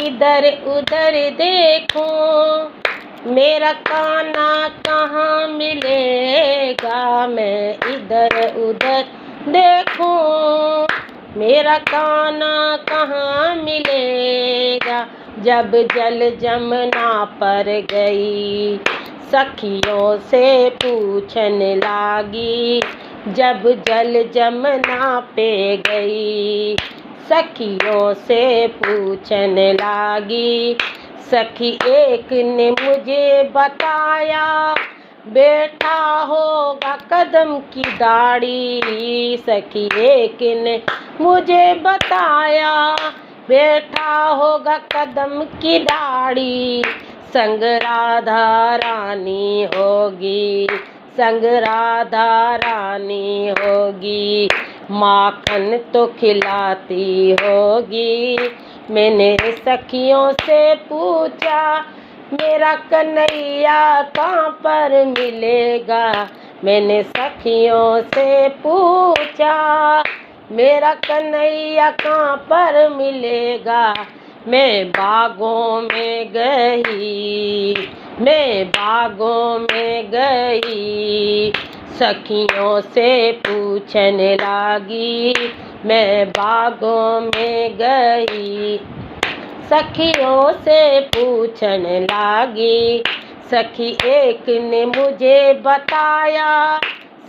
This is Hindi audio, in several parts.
इधर उधर देखूं, मेरा कान्हा कहाँ मिलेगा। मैं इधर उधर देखूं, मेरा कान्हा कहाँ मिलेगा। जब जल जमुना पर गई, सखियों से पूछन लागी। जब जल जमुना पे गई, सखियों से पूछन लागी। सखी एक ने मुझे बताया, बैठा होगा कदम की दाढ़ी। सखी एक ने मुझे बताया, बैठा होगा कदम की दाढ़ी। संग राधा रानी होगी, संग राधा रानी होगी। माखन तो खिलाती होगी। मैंने सखियों से पूछा, मेरा कन्हैया कहाँ पर मिलेगा। मैंने सखियों से पूछा, मेरा कन्हैया कहाँ पर मिलेगा। मैं बागों में गई, मैं बागों में गई, सखियों से पूछन लागी। मैं बागों में गई, सखियों से पूछन लागी। सखी एक ने मुझे बताया,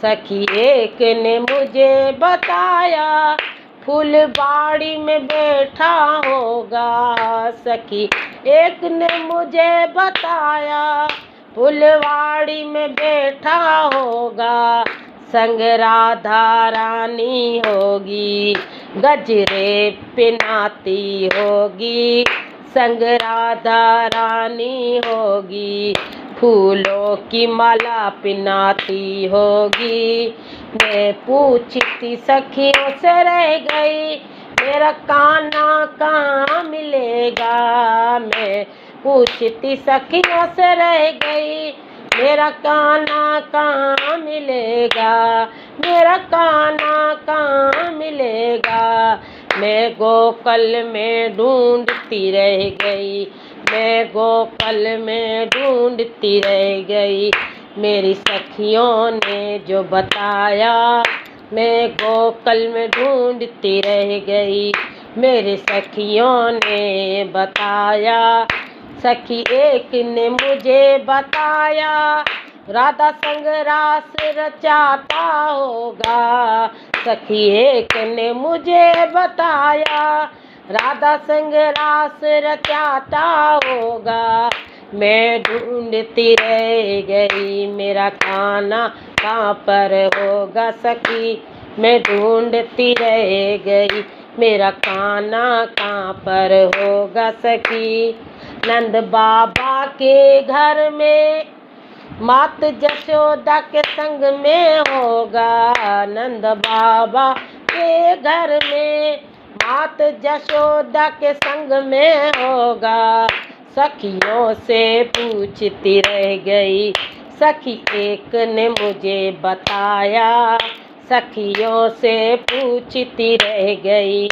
सखी एक ने मुझे बताया, फूलबाड़ी में बैठा होगा। सखी एक ने मुझे बताया, फुलवाड़ी में बैठा होगा। संग राधा रानी होगी, गजरे पिनाती होगी। संग राधा रानी होगी, फूलों की माला पिनाती होगी। मैं पूछती सखियों से रह गई, मेरा कान्हा कहाँ मिलेगा। मैं पूछती सखियों से रह गई, मेरा कान्हा कहाँ मिलेगा। मेरा कान्हा कहाँ मिलेगा। मैं गोकुल में ढूंढती रह गई, मैं गोकुल में ढूंढती रह गई। मेरी सखियों ने जो बताया, मैं गोकुल में ढूंढती रह गई। मेरी सखियों ने बताया, सखी एक ने मुझे बताया, राधा संग रास रचाता होगा। सखी एक ने मुझे बताया, राधा संग रास रचाता होगा। मैं ढूंढती रह गई, मेरा कान्हा कहाँ पर होगा। सखी मैं ढूंढती रह गई, मेरा कान्हा कहाँ पर होगा। सखी नंद बाबा के घर में, मात जशोदा के संग में होगा। नंद बाबा के घर में, मात जशोदा के संग में होगा। सखियों से पूछती रह गई, सखी एक ने मुझे बताया। सखियों से पूछती रह गई,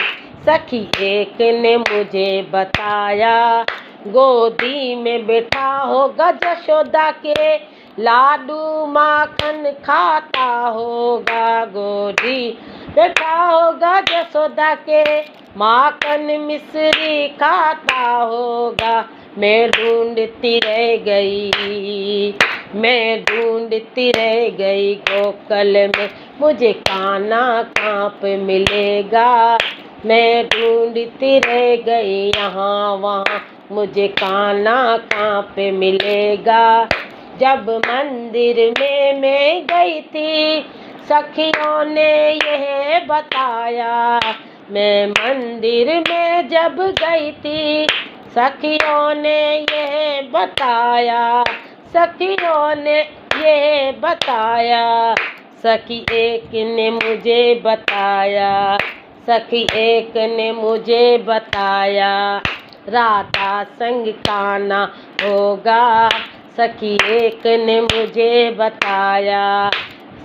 सखी एक ने मुझे बताया। गोदी में बैठा होगा जशोदा के, लाडू माखन खाता होगा। गोदी बैठा होगा जशोदा के, माखन मिश्री खाता होगा। मैं ढूंढती रह गई, मैं ढूंढती रह गई गोकुल में, मुझे कान्हा कहाँ पे मिलेगा। मैं ढूंढती रह गई यहाँ वहाँ, मुझे कान्हा कहाँ पे मिलेगा। जब मंदिर में मैं गई थी, सखियों ने यह बताया। मैं मंदिर में जब गई थी, सखियों ने यह बताया। सखियों ने ये बताया, सखी एक ने मुझे बताया। सखी एक ने मुझे बताया, राधा संग कान्हा होगा। सखी एक ने मुझे बताया,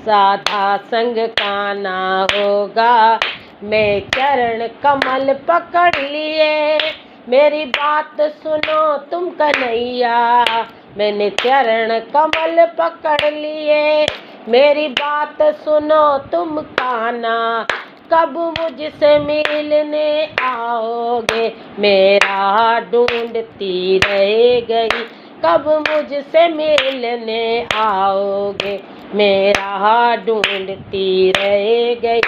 राधा संग कान्हा होगा। मैं चरण कमल पकड़ लिए, मेरी बात सुनो तुम कन्हैया, मैंने चरण कमल पकड़ लिए। मेरी बात सुनो तुम कान्हा, कब मुझसे मिलने आओगे, मेरा ढूंढती रह गई, कब मुझसे मिलने आओगे, मेरा ढूंढती रह गई।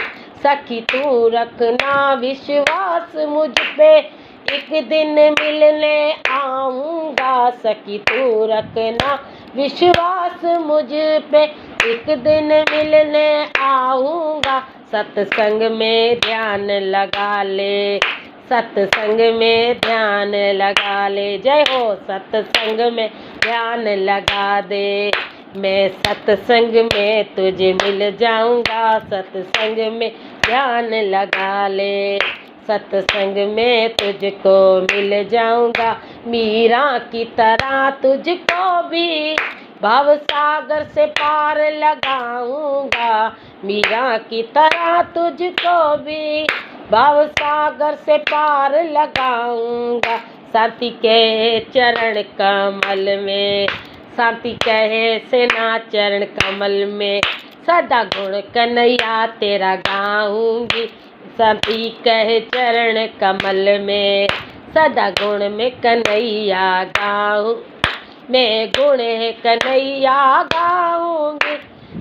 सखी तू रखना विश्वास मुझ पे, एक दिन मिलने आऊंगा। सखी तू रखना विश्वास मुझ पे, एक दिन मिलने आऊंगा। सत्संग में ध्यान लगा ले, सत्संग में ध्यान लगा ले। जय हो। सत्संग में ध्यान लगा दे, मैं सत्संग में तुझे मिल जाऊंगा। सत्संग में ध्यान लगा ले, सत्संग में तुझको मिल जाऊंगा। मीरा की तरह तुझको भी भव सागर से पार लगाऊंगा। मीरा की तरह तुझको भी भव सागर से पार लगाऊंगा। शांति के चरण कमल में, शांति कहे सेना चरण कमल में, सदा गुण कन्हैया तेरा गाऊंगी। शांति कहे चरण कमल में, सदा गुण में कन्हैया गाऊं, मैं गुण कन्हैया गाऊंगी।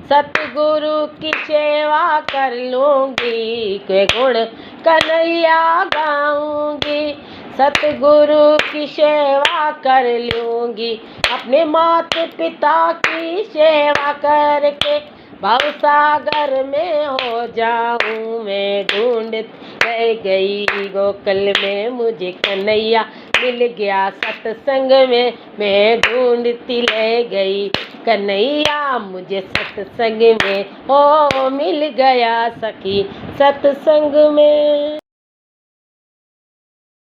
सतगुरु की सेवा कर लूंगी, के गुण कन्हैया गाऊंगी। सतगुरु की सेवा कर लूंगी, अपने माता पिता की सेवा करके भव सागर में हो जाऊं मैं। ढूंढ रह गई गोकुल में, मुझे कन्हैया मिल गया सत्संग में। मैं ढूंढती रह गई कन्हैया, मुझे सत्संग में ओ मिल गया सखी सत्संग में।